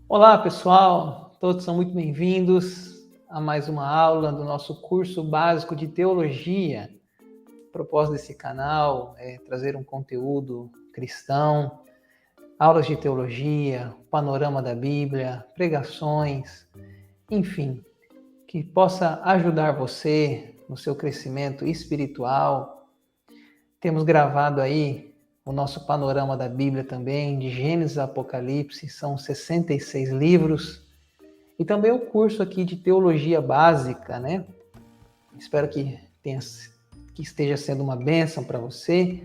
Olá, pessoal! Todos são muito bem-vindos a mais uma aula do nosso curso básico de teologia. O propósito desse canal é trazer um conteúdo cristão, aulas de teologia, panorama da Bíblia, pregações, enfim, que possa ajudar você no seu crescimento espiritual. Temos gravado aí o nosso panorama da Bíblia também, de Gênesis a Apocalipse, são 66 livros. E também o curso aqui de teologia básica, né? Espero que esteja sendo uma bênção para você.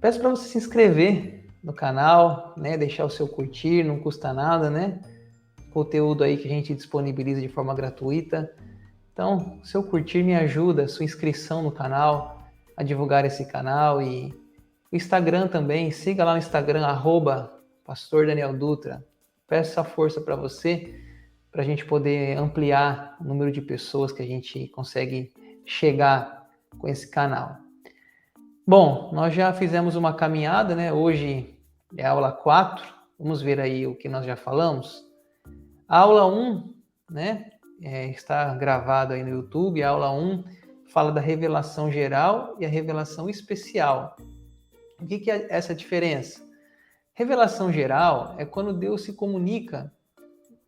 Peço para você se inscrever no canal, né? Deixar o seu curtir, não custa nada, né? Conteúdo aí que a gente disponibiliza de forma gratuita. Então, seu curtir me ajuda, sua inscrição no canal, a divulgar esse canal e o Instagram também. Siga lá no Instagram, @Pastor Daniel Dutra. Peço essa força para você, para a gente poder ampliar o número de pessoas que a gente consegue chegar com esse canal. Bom, nós já fizemos uma caminhada, né? Hoje é a aula 4. Vamos ver aí o que nós já falamos. A aula 1, né? Está gravado aí no YouTube. A aula 1 fala da revelação geral e a revelação especial. O que é essa diferença? Revelação geral é quando Deus se comunica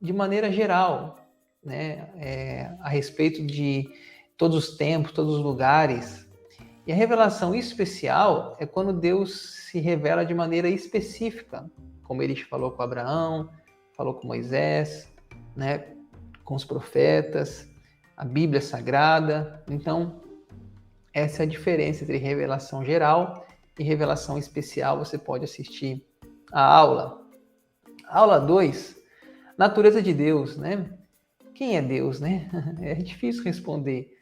de maneira geral, né, a respeito de todos os tempos, todos os lugares. E a revelação especial é quando Deus se revela de maneira específica, como ele falou com Abraão, falou com Moisés, né, com os profetas, a Bíblia Sagrada. Então, essa é a diferença entre revelação geral e revelação especial. Você pode assistir a aula. Aula 2, natureza de Deus, né? Quem é Deus, né? É difícil responder.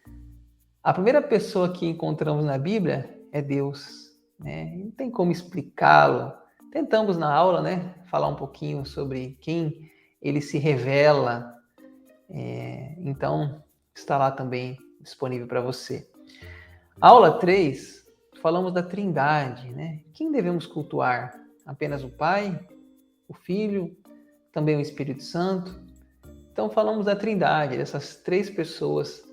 A primeira pessoa que encontramos na Bíblia é Deus, né? Não tem como explicá-lo. Tentamos na aula, né, falar um pouquinho sobre quem ele se revela. Então, está lá também disponível para você. Aula 3, falamos da Trindade, né? Quem devemos cultuar? Apenas o Pai, o Filho, também o Espírito Santo? Então falamos da Trindade, dessas 3 pessoas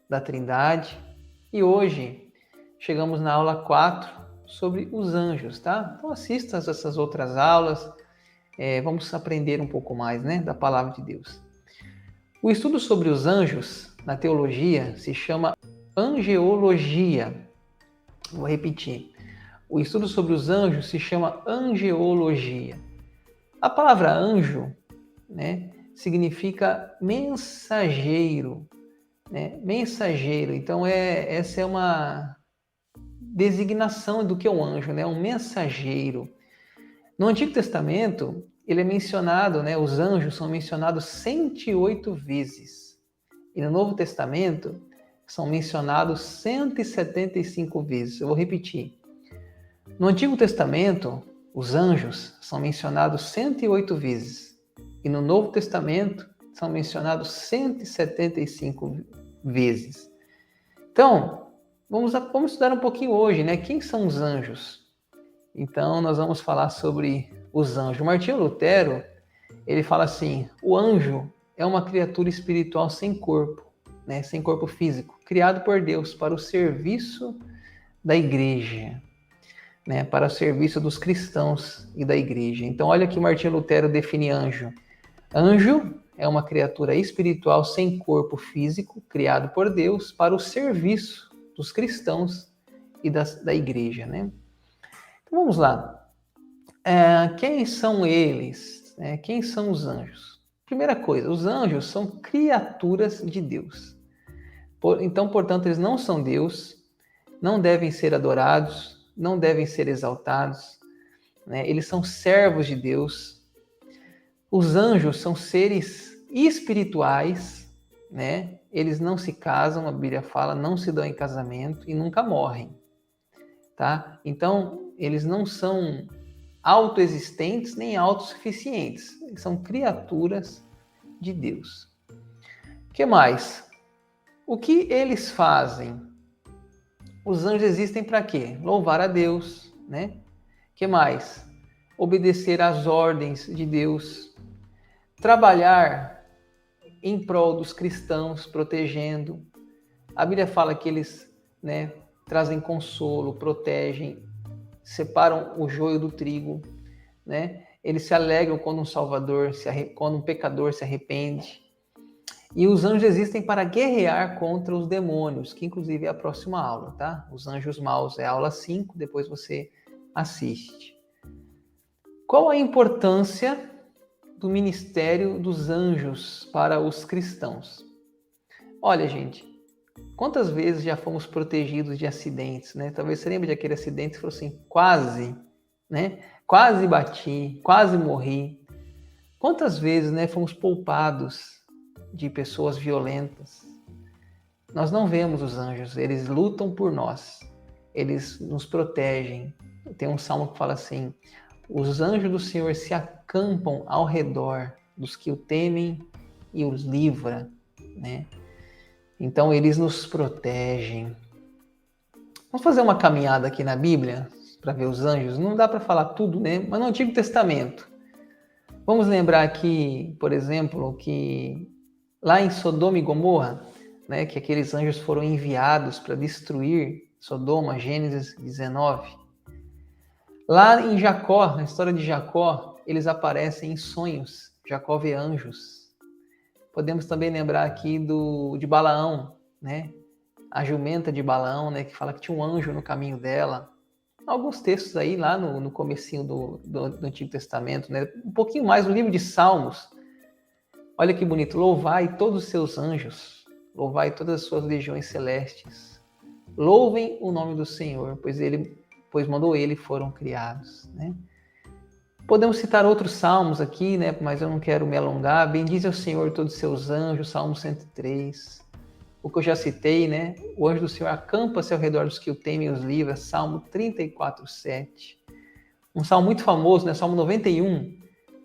da Trindade. E hoje chegamos na aula 4 sobre os anjos, tá? Então assista essas outras aulas, vamos aprender um pouco mais, né, da palavra de Deus. O estudo sobre os anjos na teologia se chama angeologia. Vou repetir. O estudo sobre os anjos se chama angeologia. A palavra anjo, né, significa mensageiro, né? Mensageiro. Então essa é uma designação do que é um anjo, né? Um mensageiro. No Antigo Testamento, ele é mencionado, né? Os anjos são mencionados 108 vezes. E no Novo Testamento são mencionados 175 vezes. Eu vou repetir. No Antigo Testamento, os anjos são mencionados 108 vezes. E no Novo Testamento são mencionados 175 vezes. Então, vamos estudar um pouquinho hoje, né? Quem são os anjos? Então, nós vamos falar sobre os anjos. Martinho Lutero, ele fala assim: o anjo é uma criatura espiritual sem corpo, né? Sem corpo físico, criado por Deus para o serviço da igreja, né? Para o serviço dos cristãos e da igreja. Então, olha que Martinho Lutero define anjo. Anjo é uma criatura espiritual sem corpo físico, criado por Deus para o serviço dos cristãos e da igreja, né? Então, vamos lá. Quem são eles? Quem são os anjos? Primeira coisa, os anjos são criaturas de Deus. Então, portanto, eles não são Deus, não devem ser adorados, não devem ser exaltados, né? Eles são servos de Deus. Os anjos são seres espirituais, né? Eles não se casam, a Bíblia fala, não se dão em casamento e nunca morrem, tá? Então, eles não são autoexistentes nem autossuficientes. Eles são criaturas de Deus. O que mais? O que eles fazem? Os anjos existem para quê? Louvar a Deus, né? O que mais? Obedecer às ordens de Deus. trabalhar em prol dos cristãos, protegendo. A Bíblia fala que eles, né, trazem consolo, protegem, separam o joio do trigo, né? Eles se alegram quando um salvador, quando um pecador se arrepende. E os anjos existem para guerrear contra os demônios, que inclusive é a próxima aula, tá? Os anjos maus é a aula 5, depois você assiste. Qual a importância do ministério dos anjos para os cristãos? Olha, gente, quantas vezes já fomos protegidos de acidentes, né? Talvez você lembre de aquele acidente que falou assim, quase, né? Quase bati, quase morri. Quantas vezes, né, fomos poupados de pessoas violentas? Nós não vemos os anjos, eles lutam por nós, eles nos protegem. Tem um salmo que fala assim, os anjos do Senhor se acampam ao redor dos que o temem e os livra, né? Então eles nos protegem. Vamos fazer uma caminhada aqui na Bíblia para ver os anjos. Não dá para falar tudo, né? Mas no Antigo Testamento. Vamos lembrar aqui, por exemplo, que lá em Sodoma e Gomorra, né, que aqueles anjos foram enviados para destruir Sodoma, Gênesis 19. Lá em Jacó, na história de Jacó, eles aparecem em sonhos. Jacó vê anjos. Podemos também lembrar aqui de Balaão, né? A jumenta de Balaão, né, que fala que tinha um anjo no caminho dela. Alguns textos aí lá no comecinho do Antigo Testamento, né? Um pouquinho mais no livro de Salmos. Olha que bonito. Louvai todos os seus anjos, louvai todas as suas legiões celestes. Louvem o nome do Senhor, pois mandou ele foram criados, né? Podemos citar outros salmos aqui, né? Mas eu não quero me alongar. Bendize ao Senhor todos os seus anjos, Salmo 103. O que eu já citei, né? O anjo do Senhor acampa-se ao redor dos que o temem e os livra, Salmo 34:7. Um salmo muito famoso, né? Salmo 91,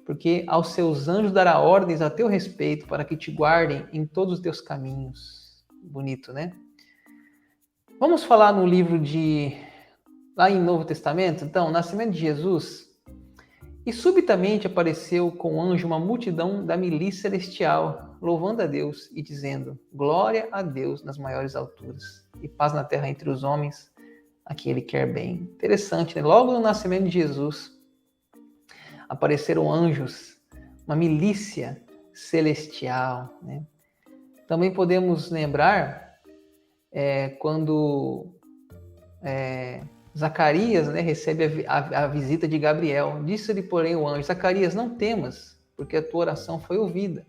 porque aos seus anjos dará ordens a teu respeito para que te guardem em todos os teus caminhos. Bonito, né? Vamos falar no livro lá em Novo Testamento, então, o nascimento de Jesus. E subitamente apareceu com o anjo uma multidão da milícia celestial, louvando a Deus e dizendo, glória a Deus nas maiores alturas, e paz na terra entre os homens, a quem ele quer bem. Interessante, né? Logo no nascimento de Jesus, apareceram anjos, uma milícia celestial, né? Também podemos lembrar quando Zacarias, né, recebe a visita de Gabriel. Disse-lhe, porém, o anjo, Zacarias, não temas, porque a tua oração foi ouvida.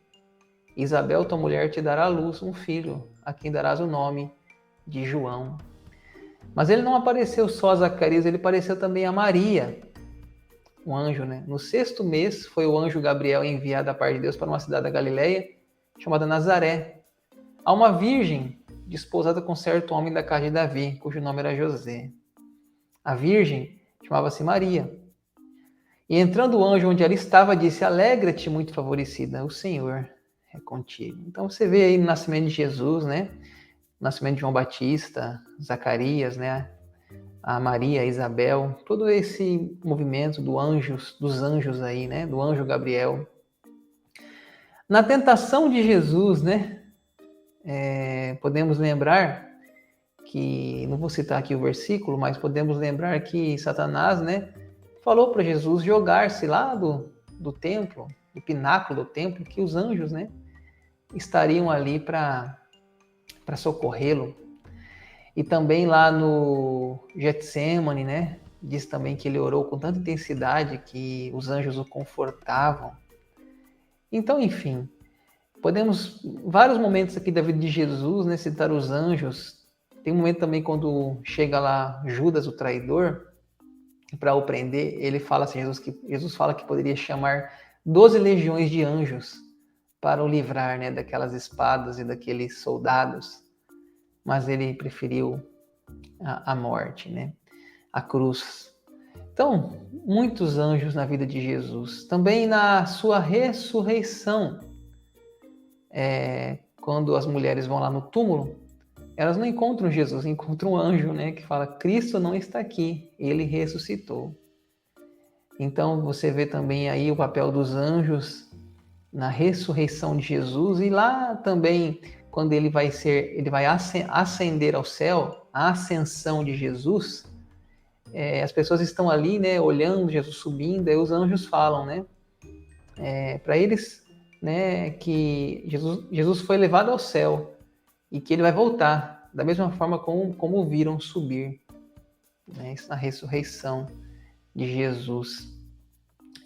Isabel, tua mulher, te dará à luz um filho, a quem darás o nome de João. Mas ele não apareceu só a Zacarias, ele apareceu também a Maria, um anjo, né? No 6º mês, foi o anjo Gabriel enviado da parte de Deus para uma cidade da Galileia, chamada Nazaré, a uma virgem desposada com certo homem da casa de Davi, cujo nome era José. A virgem chamava-se Maria. E entrando o anjo onde ela estava, disse, alegra-te, muito favorecida, o Senhor é contigo. Então você vê aí no nascimento de Jesus, né? O nascimento de João Batista, Zacarias, né? A Maria, a Isabel, todo esse movimento dos anjos aí, né? Do anjo Gabriel. Na tentação de Jesus, né? Podemos lembrar que, não vou citar aqui o versículo, mas podemos lembrar que Satanás, né, falou para Jesus jogar-se lá do templo, do pináculo do templo, que os anjos, né, estariam ali para socorrê-lo. E também lá no Getsemane, né, diz também que ele orou com tanta intensidade que os anjos o confortavam. Então, enfim, podemos, vários momentos aqui da vida de Jesus, né, citar os anjos. Tem um momento também quando chega lá Judas, o traidor, para o prender, ele fala assim, Jesus fala que poderia chamar 12 legiões de anjos para o livrar, né, daquelas espadas e daqueles soldados, mas ele preferiu a morte, né, a cruz. Então, muitos anjos na vida de Jesus. Também na sua ressurreição, quando as mulheres vão lá no túmulo, elas não encontram Jesus, encontram um anjo, né, que fala, Cristo não está aqui, ele ressuscitou. Então você vê também aí o papel dos anjos na ressurreição de Jesus, e lá também, quando ele vai ascender ao céu, a ascensão de Jesus, as pessoas estão ali, né, olhando Jesus subindo, aí os anjos falam, né, para eles, né, que Jesus foi levado ao céu e que ele vai voltar, da mesma forma como o viram subir, né, isso na ressurreição de Jesus.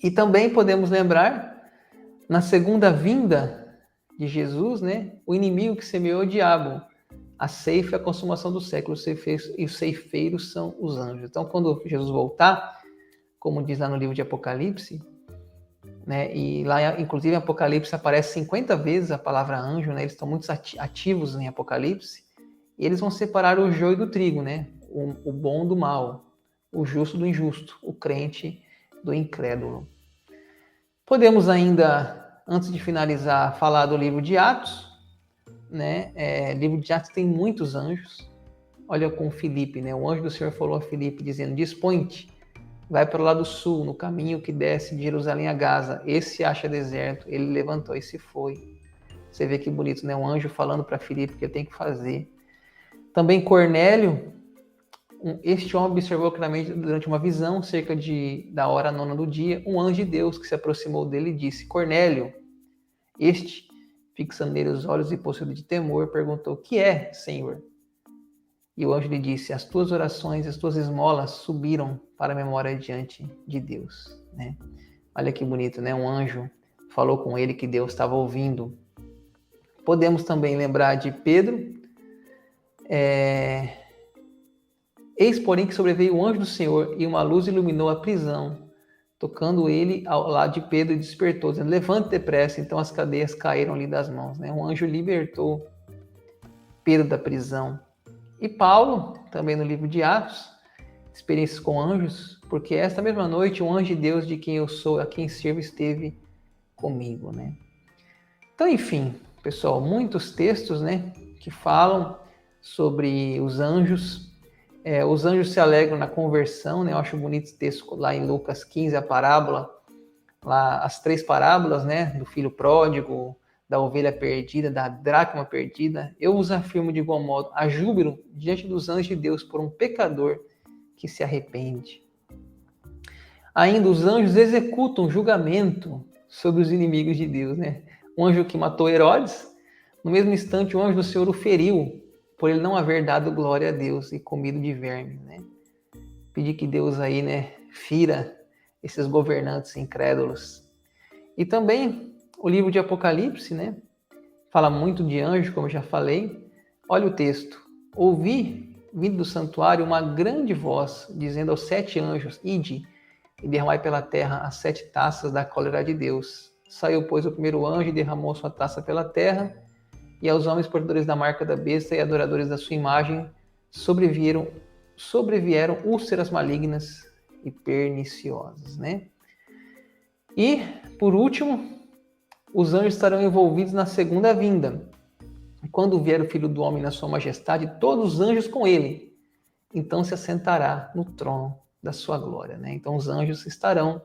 E também podemos lembrar, na segunda vinda de Jesus, né, o inimigo que semeou o diabo, a ceifa é a consumação do século, e os ceifeiros são os anjos. Então, quando Jesus voltar, como diz lá no livro de Apocalipse, né, e lá, inclusive, em Apocalipse aparece 50 vezes a palavra anjo, né, eles estão muito ativos em Apocalipse, e eles vão separar o joio do trigo, né, o bom do mal, o justo do injusto, o crente do incrédulo. Podemos ainda, antes de finalizar, falar do livro de Atos, né? O livro de Atos tem muitos anjos. Olha com Filipe, né? O anjo do Senhor falou a Filipe, dizendo: dispõe-te, vai para o lado sul, no caminho que desce de Jerusalém a Gaza. Esse acha deserto. Ele levantou e se foi. Você vê que bonito, né? Um anjo falando para Filipe o que ele tem que fazer. Também Cornélio, este homem observou claramente durante uma visão, cerca da hora 9 do dia, um anjo de Deus que se aproximou dele e disse: Cornélio. Este, fixando nele os olhos e possuído de temor, perguntou: que é, Senhor? E o anjo lhe disse: as tuas orações, as tuas esmolas subiram para a memória diante de Deus. Né? Olha que bonito, né? Um anjo falou com ele que Deus estava ouvindo. Podemos também lembrar de Pedro. Eis, porém, que sobreveio o anjo do Senhor e uma luz iluminou a prisão, tocando ele ao lado de Pedro e despertou, dizendo: levante depressa. Então as cadeias caíram-lhe das mãos. Né? Um anjo libertou Pedro da prisão. E Paulo, também no livro de Atos, experiências com anjos, porque esta mesma noite um anjo de Deus, de quem eu sou, a quem sirvo, esteve comigo. Né? Então, enfim, pessoal, muitos textos, né, que falam sobre os anjos. Os anjos se alegram na conversão, né? Eu acho bonito esse texto lá em Lucas 15, a parábola, lá as 3 parábolas, né? Do filho pródigo, da ovelha perdida, da dracma perdida. Eu vos afirmo de igual modo, há júbilo diante dos anjos de Deus por um pecador que se arrepende. Ainda os anjos executam julgamento sobre os inimigos de Deus, né? O anjo que matou Herodes, no mesmo instante o anjo do Senhor o feriu, por ele não haver dado glória a Deus e comido de verme, né? Pedir que Deus aí, né, fira esses governantes incrédulos. E também o livro de Apocalipse, né, fala muito de anjos, como eu já falei. Olha o texto: ouvi, vindo do santuário, uma grande voz, dizendo aos 7 anjos: ide e derramai pela terra as 7 taças da cólera de Deus. Saiu, pois, o primeiro anjo e derramou sua taça pela terra, e aos homens portadores da marca da besta e adoradores da sua imagem sobrevieram úlceras malignas e perniciosas, né? E, por último, os anjos estarão envolvidos na segunda vinda. Quando vier o Filho do Homem na sua majestade, todos os anjos com ele, então se assentará no trono da sua glória, né? Então os anjos estarão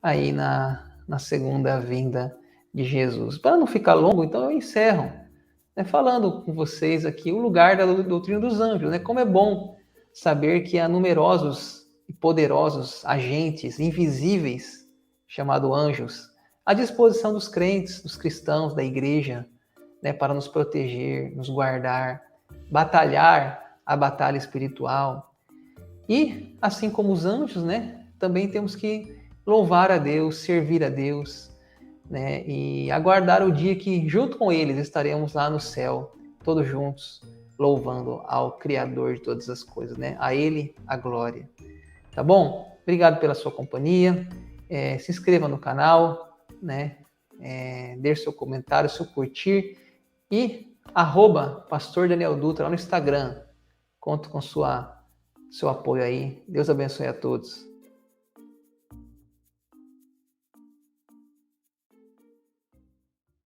aí na segunda vinda de Jesus. Para não ficar longo, então eu encerro, né, falando com vocês aqui o lugar da doutrina dos anjos, né? Como é bom saber que há numerosos e poderosos agentes invisíveis, chamados anjos, à disposição dos crentes, dos cristãos, da igreja, né, para nos proteger, nos guardar, batalhar a batalha espiritual. E, assim como os anjos, né, também temos que louvar a Deus, servir a Deus, né, e aguardar o dia que, junto com eles, estaremos lá no céu, todos juntos, louvando ao Criador de todas as coisas, né? A Ele a glória. Tá bom? Obrigado pela sua companhia. Se inscreva no canal, né? Deixe seu comentário, seu curtir e @Pastor Daniel Dutra lá no Instagram. Conto com seu apoio aí. Deus abençoe a todos.